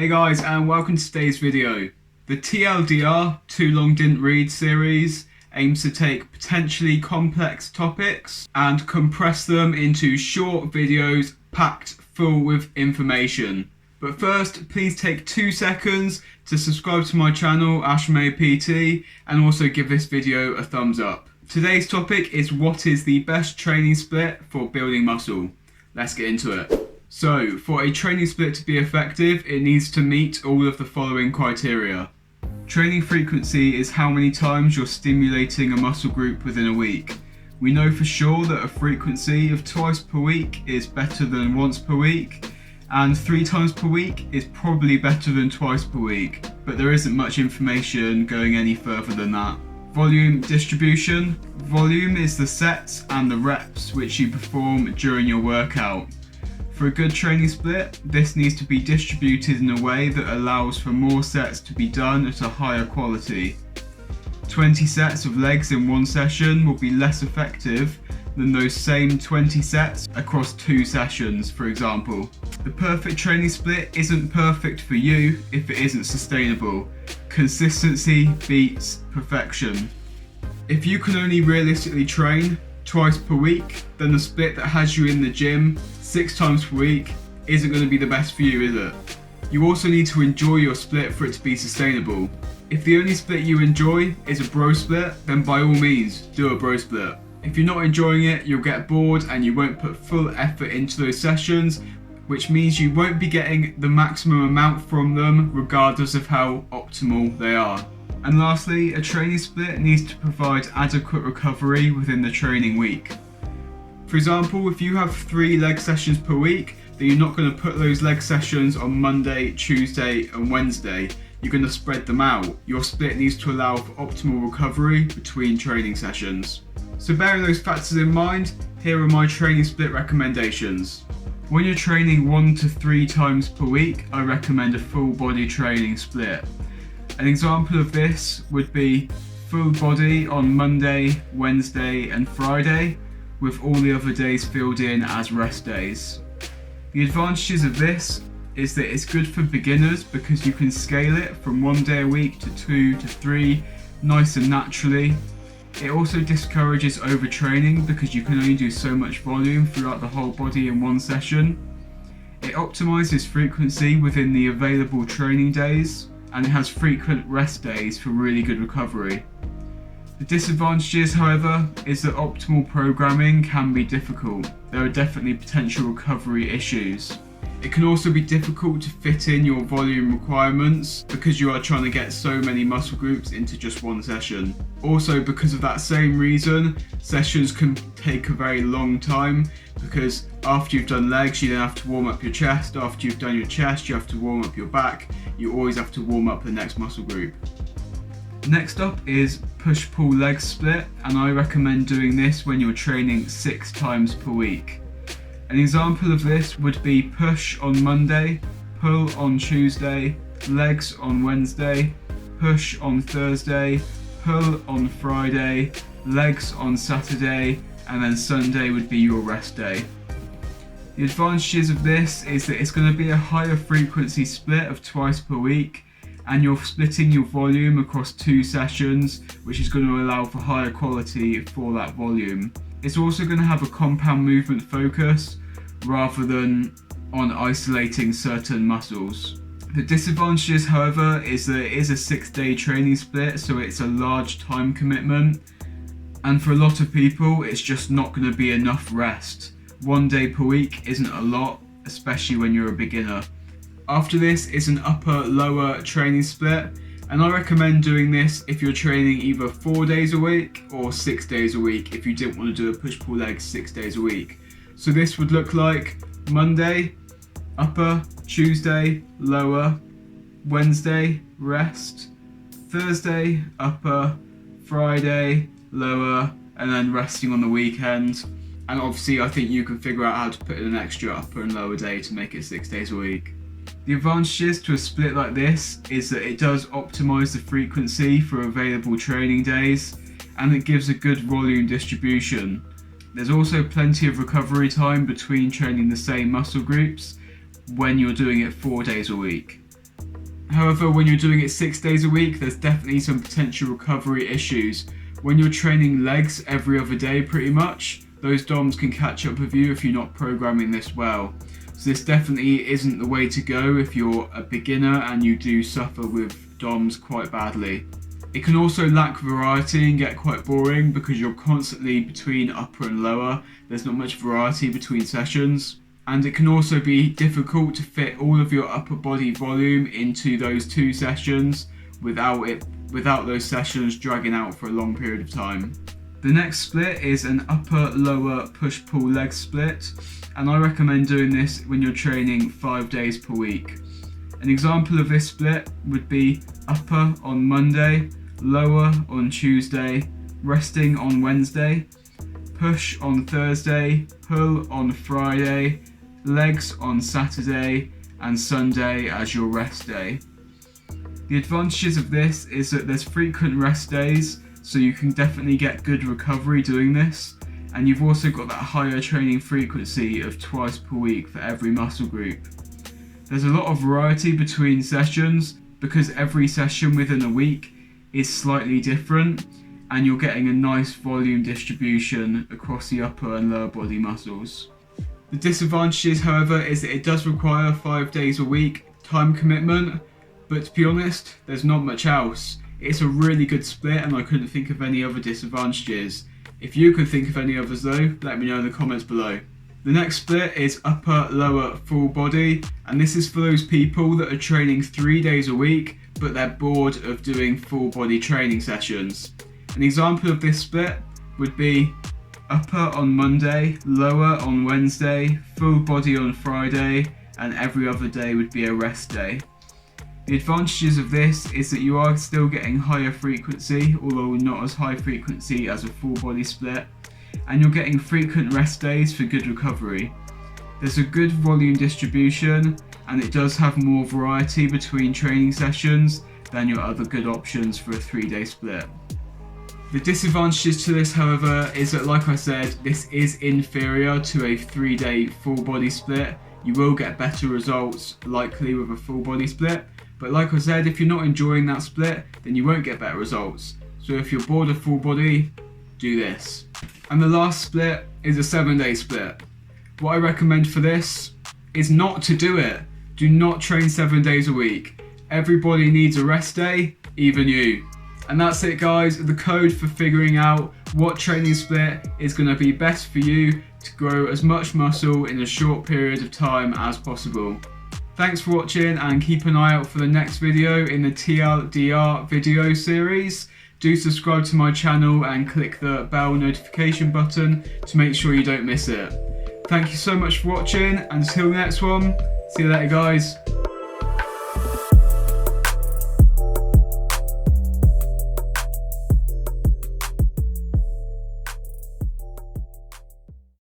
Hey guys, and welcome to today's video. The TLDR, Too Long Didn't Read series aims to take potentially complex topics and compress them into short videos packed full with information. But first, please take 2 seconds to subscribe to my channel, Ashmay PT, and also give this video a thumbs up. Today's topic is what is the best training split for building muscle. Let's get into it. So, for a training split to be effective, it needs to meet all of the following criteria. Training frequency is how many times you're stimulating a muscle group within a week. We know for sure that a frequency of twice per week is better than once per week, and 3 times per week is probably better than twice per week, but there isn't much information going any further than that. Volume distribution. Volume is the sets and the reps which you perform during your workout. For a good training split, this needs to be distributed in a way that allows for more sets to be done at a higher quality. 20 sets of legs in one session will be less effective than those same 20 sets across 2 sessions, for example. The perfect training split isn't perfect for you if it isn't sustainable. Consistency beats perfection. If you can only realistically train twice per week, then the split that has you in the gym 6 times per week isn't going to be the best for you, is it? You also need to enjoy your split for it to be sustainable. If the only split you enjoy is a bro split, then by all means do a bro split. If you're not enjoying it, you'll get bored and you won't put full effort into those sessions, which means you won't be getting the maximum amount from them regardless of how optimal they are. And lastly, a training split needs to provide adequate recovery within the training week. For example, if you have 3 leg sessions per week, then you're not going to put those leg sessions on Monday, Tuesday and Wednesday. You're going to spread them out. Your split needs to allow for optimal recovery between training sessions. So bearing those factors in mind, here are my training split recommendations. When you're training 1 to 3 times per week, I recommend a full body training split. An example of this would be full body on Monday, Wednesday and Friday, with all the other days filled in as rest days. The advantages of this is that it's good for beginners because you can scale it from 1 day a week to 2 to 3 nice and naturally. It also discourages overtraining because you can only do so much volume throughout the whole body in one session. It optimizes frequency within the available training days, and it has frequent rest days for really good recovery. The disadvantages, however, is that optimal programming can be difficult. There are definitely potential recovery issues. It can also be difficult to fit in your volume requirements because you are trying to get so many muscle groups into just one session. Also, because of that same reason, sessions can take a very long time because after you've done legs, you then have to warm up your chest. After you've done your chest, you have to warm up your back. You always have to warm up the next muscle group. Next up is push-pull leg split, and I recommend doing this when you're training 6 times per week. An example of this would be push on Monday, pull on Tuesday, legs on Wednesday, push on Thursday, pull on Friday, legs on Saturday, and then Sunday would be your rest day. The advantages of this is that it's going to be a higher frequency split of twice per week, and you're splitting your volume across 2 sessions, which is going to allow for higher quality for that volume. It's also going to have a compound movement focus rather than on isolating certain muscles. The disadvantages, however, is that it is a 6-day training split, so it's a large time commitment, and for a lot of people it's just not going to be enough rest. 1 day per week isn't a lot, especially when you're a beginner. After this is an upper-lower training split, and I recommend doing this if you're training either 4 days a week or 6 days a week if you didn't want to do a push-pull leg 6 days a week. So this would look like Monday, upper, Tuesday, lower, Wednesday, rest, Thursday, upper, Friday, lower, and then resting on the weekend. And obviously I think you can figure out how to put in an extra upper and lower day to make it 6 days a week. The advantages to a split like this is that it does optimize the frequency for available training days, and it gives a good volume distribution. There's also plenty of recovery time between training the same muscle groups when you're doing it 4 days a week. However, when you're doing it 6 days a week, there's definitely some potential recovery issues. When you're training legs every other day pretty much, those DOMs can catch up with you if you're not programming this well. So this definitely isn't the way to go if you're a beginner and you do suffer with DOMs quite badly. It can also lack variety and get quite boring because you're constantly between upper and lower. There's not much variety between sessions. And it can also be difficult to fit all of your upper body volume into those 2 sessions without those sessions dragging out for a long period of time. The next split is an upper-lower push-pull leg split, and I recommend doing this when you're training 5 days per week. An example of this split would be upper on Monday, lower on Tuesday, resting on Wednesday, push on Thursday, pull on Friday, legs on Saturday, and Sunday as your rest day. The advantages of this is that there's frequent rest days, so you can definitely get good recovery doing this, and you've also got that higher training frequency of twice per week for every muscle group. There's a lot of variety between sessions because every session within a week is slightly different, and you're getting a nice volume distribution across the upper and lower body muscles. The disadvantages, however, is that it does require 5 days a week time commitment, but to be honest, there's not much else. It's a really good split and I couldn't think of any other disadvantages. If you can think of any others though, let me know in the comments below. The next split is upper lower full body, and this is for those people that are training 3 days a week but they're bored of doing full body training sessions. An example of this split would be upper on Monday, lower on Wednesday, full body on Friday, and every other day would be a rest day. The advantages of this is that you are still getting higher frequency, although not as high frequency as a full body split, and you're getting frequent rest days for good recovery. There's a good volume distribution, and it does have more variety between training sessions than your other good options for a 3-day split. The disadvantages to this, however, is that, like I said, this is inferior to a 3-day full body split. You will get better results likely with a full body split, but like I said, if you're not enjoying that split, then you won't get better results. So if you're bored of full body, do this. And the last split is a 7-day split. What I recommend for this is not to do it. Do not train 7 days a week. Everybody needs a rest day, even you. And that's it guys, the code for figuring out what training split is going to be best for you to grow as much muscle in a short period of time as possible. Thanks for watching and keep an eye out for the next video in the TLDR video series. Do subscribe to my channel and click the bell notification button to make sure you don't miss it. Thank you so much for watching, and until the next one, see you later guys.